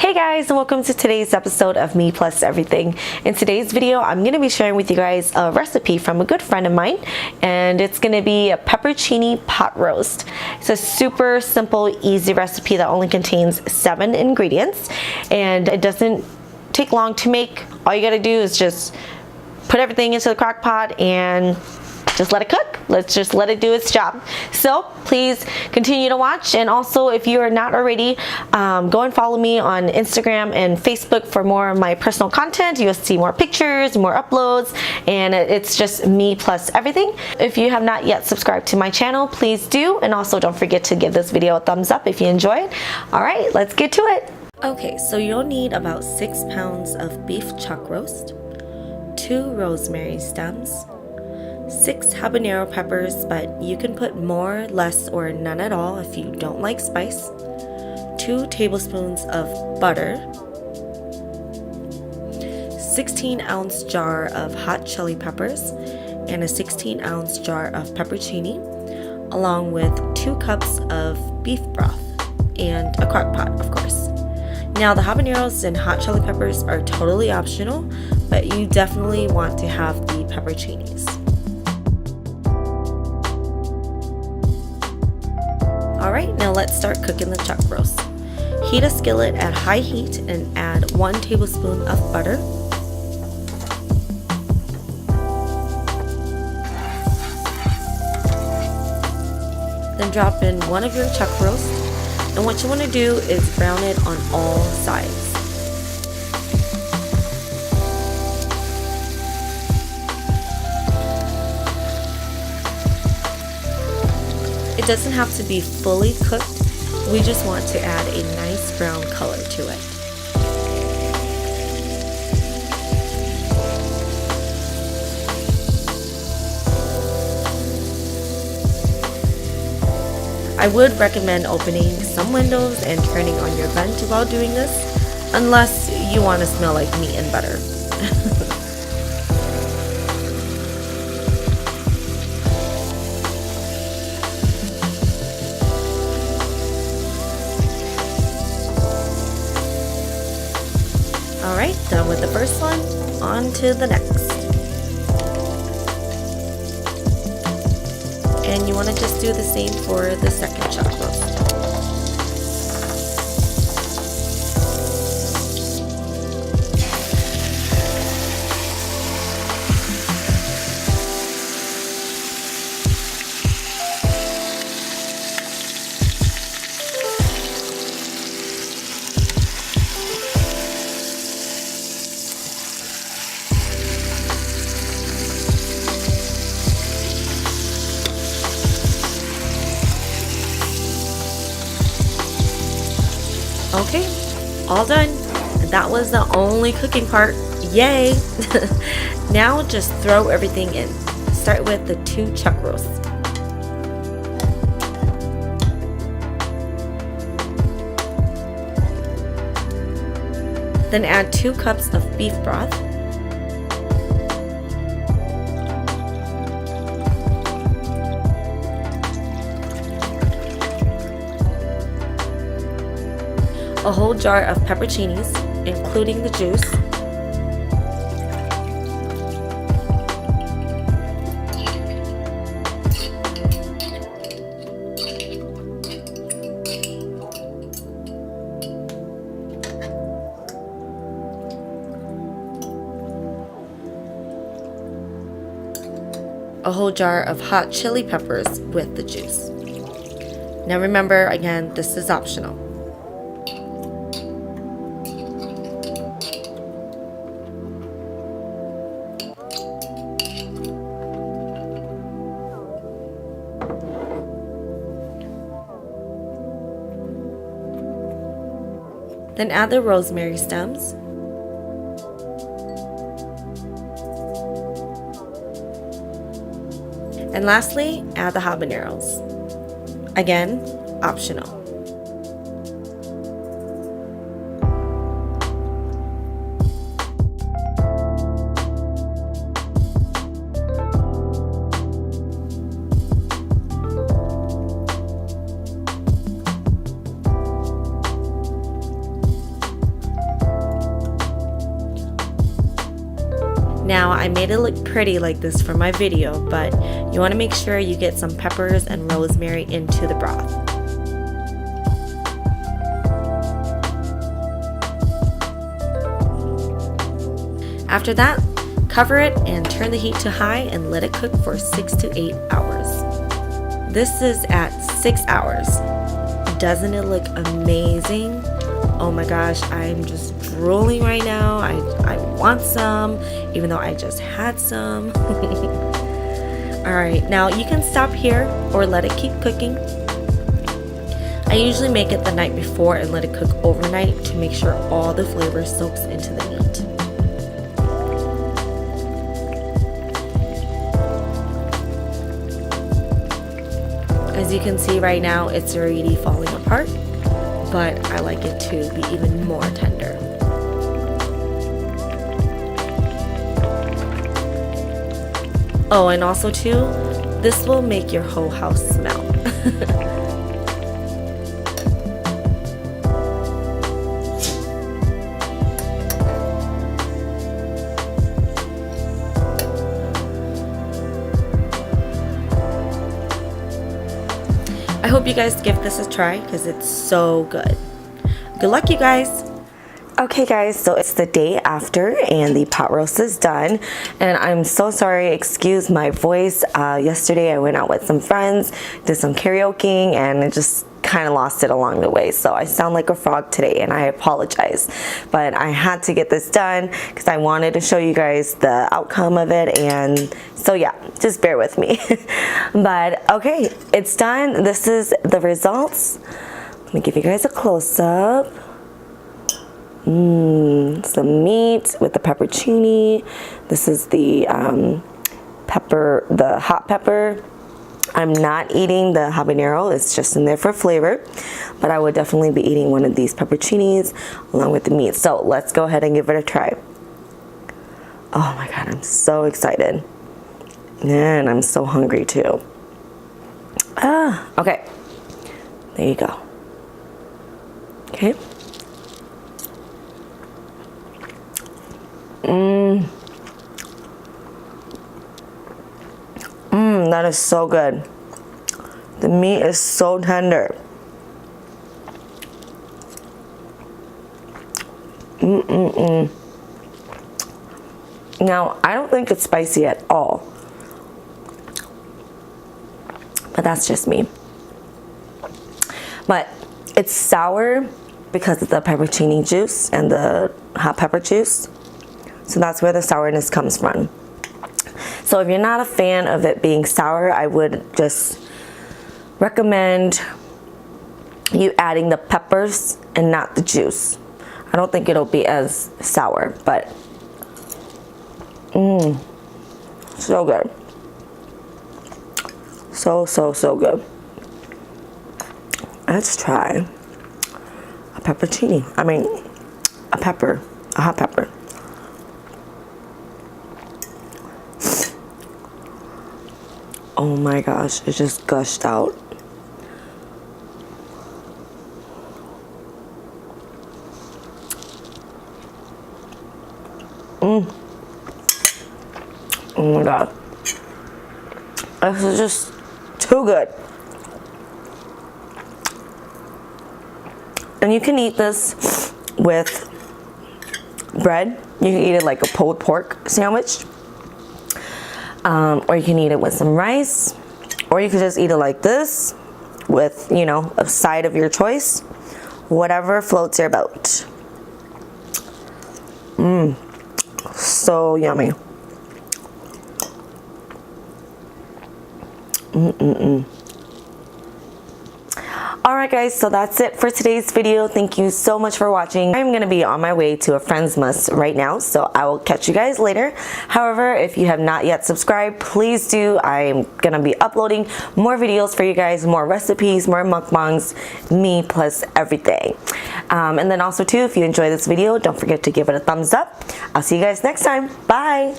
Hey guys, and welcome to today's episode of Me Plus Everything. In today's video, I'm going to be sharing with you guys a recipe from a good friend of mine, and it's going to be a peppercini pot roast. It's a super simple, easy recipe that only contains 7 ingredients, and it doesn't take long to make. All you got to do is just put everything into the crock pot and just let it cook. Let's just let it do its job. So please continue to watch, and also if you are not already, go and follow me on Instagram and Facebook for more of my personal content. You'll see more pictures, more uploads, and it's just me plus everything. If you have not yet subscribed to my channel, please do, and also don't forget to give this video a thumbs up if you enjoy it. All right, let's get to it. Okay, so you'll need about 6 pounds of beef chuck roast, 2 rosemary stems, 6 habanero peppers, but you can put more, less, or none at all if you don't like spice, 2 tablespoons of butter, 16-ounce jar of hot chili peppers, and a 16-ounce jar of peppercini, along with 2 cups of beef broth, and a crock pot, of course. Now, the habaneros and hot chili peppers are totally optional, but you definitely want to have the pepperchinis. Alright, now let's start cooking the chuck roast. Heat a skillet at high heat and add 1 tablespoon of butter, then drop in one of your chuck roast, and what you want to do is brown it on all sides. It doesn't have to be fully cooked, we just want to add a nice brown color to it. I would recommend opening some windows and turning on your vent while doing this, unless you want to smell like meat and butter. Alright, done with the first one, on to the next. And you want to just do the same for the second chuck roast. Okay, all done. That was the only cooking part. Yay! Now just throw everything in. Start with the 2 chuck roasts. Then add 2 cups of beef broth, a whole jar of pepperchinis, including the juice, a whole jar of hot chili peppers with the juice. Now remember, again, this is optional. Then add the rosemary stems, and lastly, add the habaneros. Again, optional. Now I made it look pretty like this for my video, but you want to make sure you get some peppers and rosemary into the broth. After that, cover it and turn the heat to high and let it cook for 6 to 8 hours. This is at 6 hours. Doesn't it look amazing? Oh my gosh, I'm just drooling right now. I want some, even though I just had some. Alright, now you can stop here or let it keep cooking. I usually make it the night before and let it cook overnight to make sure all the flavor soaks into the meat. As you can see right now, it's already falling apart, but I like it to be even more tender. Oh, and also too, this will make your whole house smell. I hope you guys give this a try because it's so good. Good luck, you guys. Okay guys, so it's the day after and the pot roast is done, and I'm so sorry, excuse my voice. Yesterday I went out with some friends, did some karaoke, and I just kind of lost it along the way, so I sound like a frog today and I apologize, but I had to get this done because I wanted to show you guys the outcome of it, and so yeah, just bear with me. But okay, it's done. This is the results. Let me give you guys a close-up. Some meat with the peppercini. This is the the hot pepper. I'm not eating the habanero, it's just in there for flavor, but I would definitely be eating one of these peppercinis along with the meat. So let's go ahead and give it a try. Oh my god, I'm so excited. And I'm so hungry too. Okay. There you go. Okay. That is so good. The meat is so tender. Now, I don't think it's spicy at all, but that's just me. But it's sour because of the peppercini juice and the hot pepper juice. So that's where the sourness comes from. So if you're not a fan of it being sour, I would just recommend you adding the peppers and not the juice. I don't think it'll be as sour, but so good. So good. Let's try a peppercini. I mean, a hot pepper. Oh my gosh, it just gushed out. Oh my god. This is just too good. And you can eat this with bread. You can eat it like a pulled pork sandwich. Or you can eat it with some rice, or you can just eat it like this with, you know, a side of your choice, whatever floats your boat. So yummy. Alright guys, so that's it for today's video. Thank you so much for watching. I'm going to be on my way to a friend's muss right now, so I will catch you guys later. However, if you have not yet subscribed, please do. I'm going to be uploading more videos for you guys, more recipes, more mukbangs, me plus everything. And then also too, if you enjoy this video, don't forget to give it a thumbs up. I'll see you guys next time. Bye!